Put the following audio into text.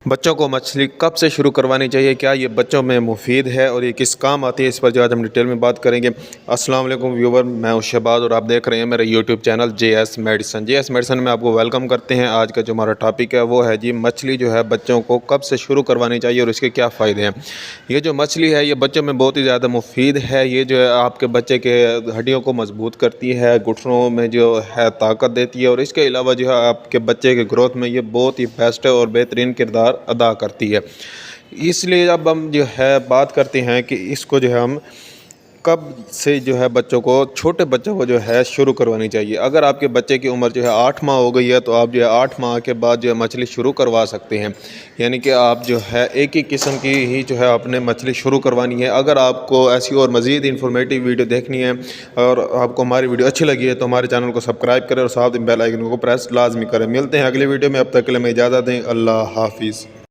बच्चों को मछली कब से शुरू करवानी चाहिए, क्या ये बच्चों में मुफीद है और ये किस काम आती है, इस पर जो आज हम डिटेल में बात करेंगे। अस्सलाम वालेकुम व्यूवर, मैं हूं शहबाज और आप देख रहे हैं मेरा यूट्यूब चैनल JS मेडिसिन में आपको वेलकम करते हैं। आज का जो हमारा टॉपिक है वो है जी मछली जो है बच्चों को कब से शुरू करवानी चाहिए और इसके क्या फ़ायदे हैं। ये जो मछली है ये बच्चों में बहुत ही ज़्यादा मुफीद है। ये जो है आपके बच्चे के हड्डियों को मजबूत करती है, घुटनों में जो है ताकत देती है और इसके अलावा जो है आपके बच्चे के ग्रोथ में ये बहुत ही बेस्ट है और बेहतरीन किरदार अदा करती है। इसलिए अब हम जो है बात करते हैं कि इसको जो है हम कब से जो है बच्चों को, छोटे बच्चों को जो है शुरू करवानी चाहिए। अगर आपके बच्चे की उम्र जो है 8 माह हो गई है तो आप जो है 8 माह के बाद जो है मछली शुरू करवा सकते हैं। यानी कि आप जो है एक ही किस्म की ही जो है आपने मछली शुरू करवानी है। अगर आपको ऐसी और मज़ीद इन्फॉर्मेटिव वीडियो देखनी है और आपको हमारी वीडियो अच्छी लगी है तो हमारे चैनल को सब्सक्राइब करें और साथ में बेल आइकन को प्रेस लाजमी करें। मिलते हैं अगले वीडियो में, अब तक के लिए मैं इजाज़त दें। अल्लाह हाफिज़।